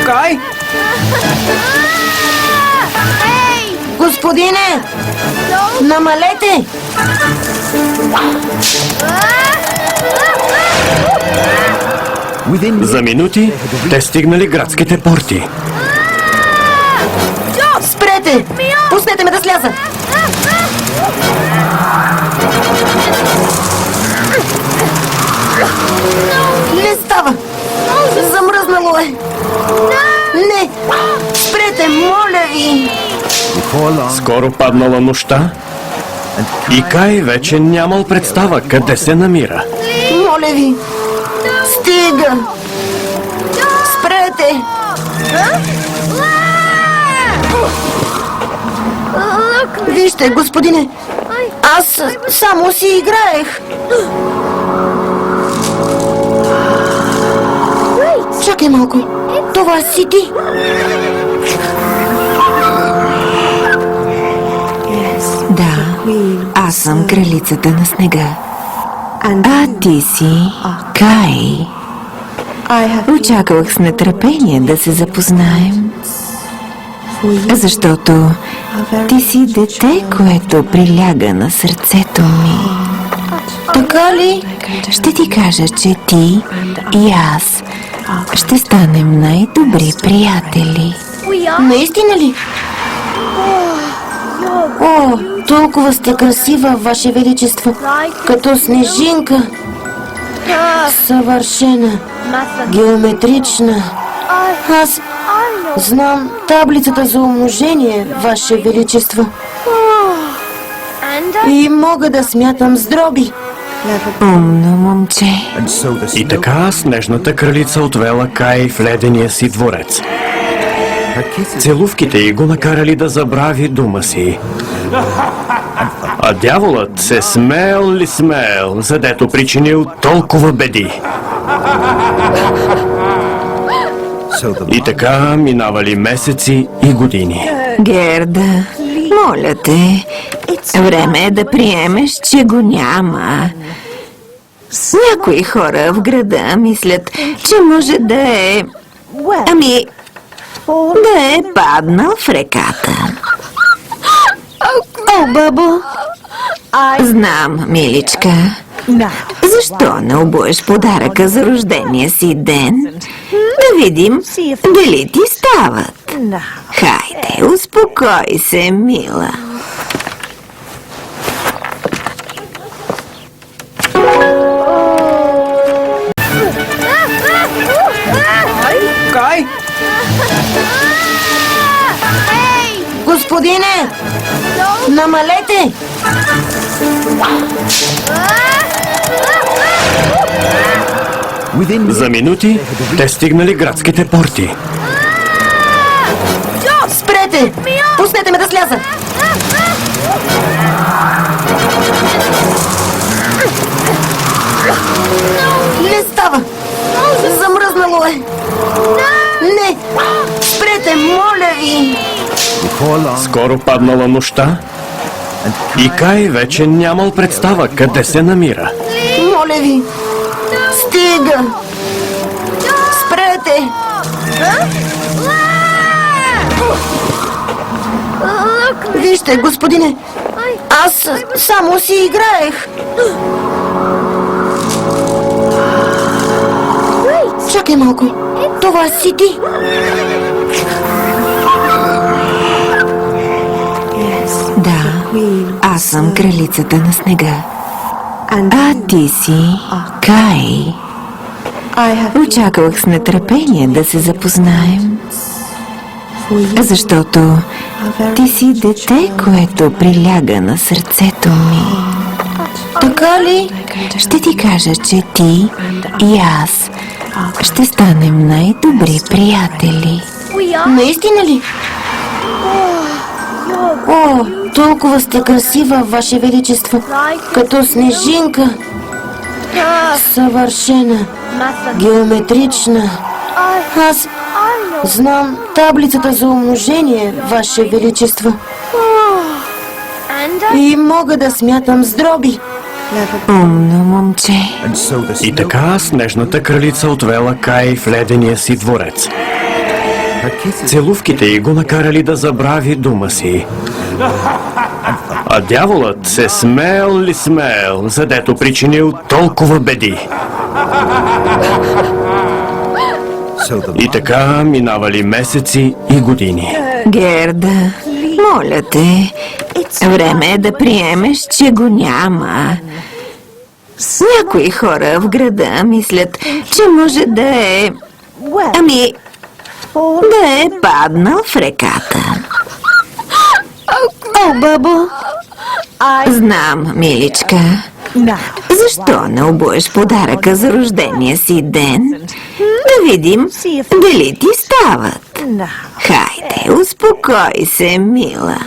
Кай! Господине! Намалете! За минути те стигнали градските порти. Спрете! Пуснете ме да сляза! Не става! Замръзнало е! Не! Спрете, моля ви! Скоро паднала нощта и Кай вече нямал представа къде се намира. Моля ви! Стига! Спрете! Вижте, господине! Аз само си играех! Чакай малко! Това си ти! Да, аз съм кралицата на снега. А ти си Кай. Очаквах с нетърпение да се запознаем, защото ти си дете, което приляга на сърцето ми. Така ли? Ще ти кажа, че ти и аз ще станем най-добри приятели. Наистина ли? О, толкова сте красива, Ваше Величество, като снежинка. Съвършена, геометрична. Аз знам таблицата за умножение, Ваше Величество. И мога да смятам с дроби. Умно момче. И така снежната кралица отвела Кай в ледения си дворец. Целувките й го накарали да забрави дума си. А дяволът се смел ли смел, задето причинил толкова беди. И така минавали месеци и години. Герда, моля те, време е да приемеш, че го няма. Някои хора в града мислят, че може да е... да е паднал в реката. О, бабо! Знам, миличка. Защо не обуеш подаръка за рождения си ден? Да видим дали ти стават. Хайде, успокой се, мила. Кай! Господине! Намалете! За минути те стигнали градските порти. Спрете! Пуснете ме да сляза! Не става! Замръзнало е! Не! Спрете, моля ви! Скоро паднала нощта и Кай вече нямал представа къде се намира. Моля ви! Стига! Спрете! Вижте, господине! Аз само си играех! Чакай малко! Това си ти! Да, аз съм кралицата на снега. А ти си Кай. Очаквах с нетърпение да се запознаем, защото ти си дете, което приляга на сърцето ми. Така ли? Ще ти кажа, че ти и аз ще станем най-добри приятели. Наистина ли? О, толкова сте красива, Ваше Величество, като снежинка. Съвършена, геометрична. Аз знам таблицата за умножение, Ваше Величество. И мога да смятам с дроби. Умно момче. И така снежната кралица отвела Кай в ледения си дворец. Целувките й го накарали да забрави дума си. А дяволът се смеел ли смеел, задето причинил толкова беди. И така минавали месеци и години. Герда, моля те, време е да приемеш, че го няма. Някои хора в града мислят, че може да е... да е паднал в реката. О, бабо! Знам, миличка. Защо не обуеш подаръка за рождения си ден? Да видим дали ти стават. Хайде, успокой се, мила.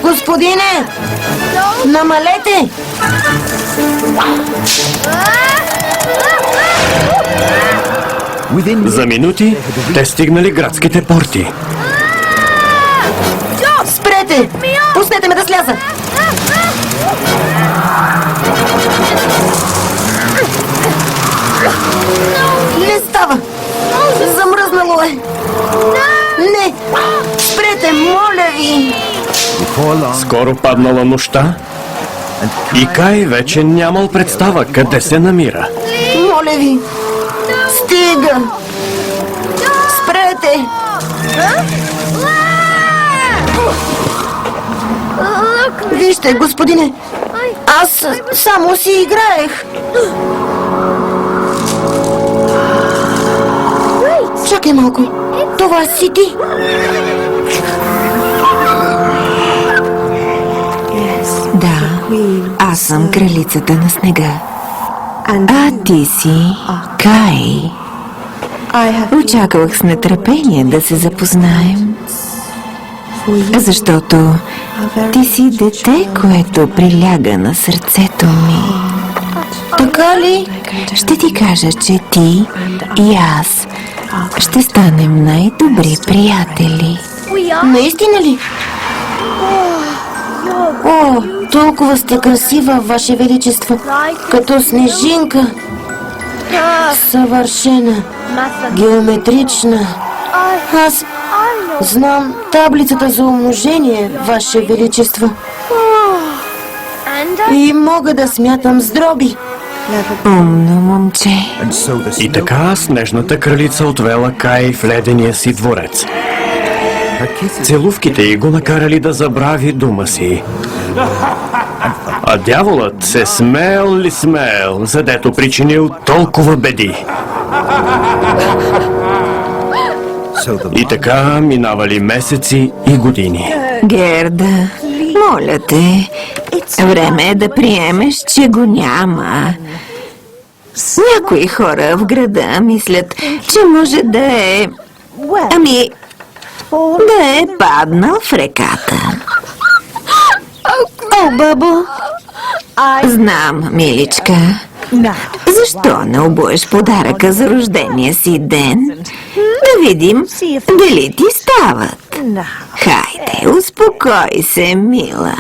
Господине! Намалете! За минути те стигнали градските порти. Спрете! Пуснете ме да сляза! Не става! Замръзнало е! Не! Спрете, моля ви! Скоро паднала нощта и Кай вече нямал представа къде се намира. Моля ви! Стига! Спрете! Вижте, господине! Аз само си играех! Чакай малко! Това си ти! Да, аз съм кралицата на снега. А ти си Кай. Очаквах с нетърпение да се запознаем, защото ти си дете, което приляга на сърцето ми. Така ли? Ще ти кажа, че ти и аз ще станем най-добри приятели. Наистина ли? О, толкова сте красива, Ваше Величество, като снежинка. Съвършена, геометрична. Аз знам таблицата за умножение, Ваше Величество. И мога да смятам с дроби. Умно момче. И така снежната кралица отвела Кай в ледения си дворец. Целувките й го накарали да забрави дума си. А дяволът се смеел ли смеел, задето причинил толкова беди. И така минавали месеци и години. Герда, моля те, време е да приемеш, че го няма. Някои хора в града мислят, че може да е... да е паднал в реката. О, бабо! Знам, миличка. Защо не обуеш подаръка за рождения си ден? Да видим дали ти стават. Хайде, успокой се, мила.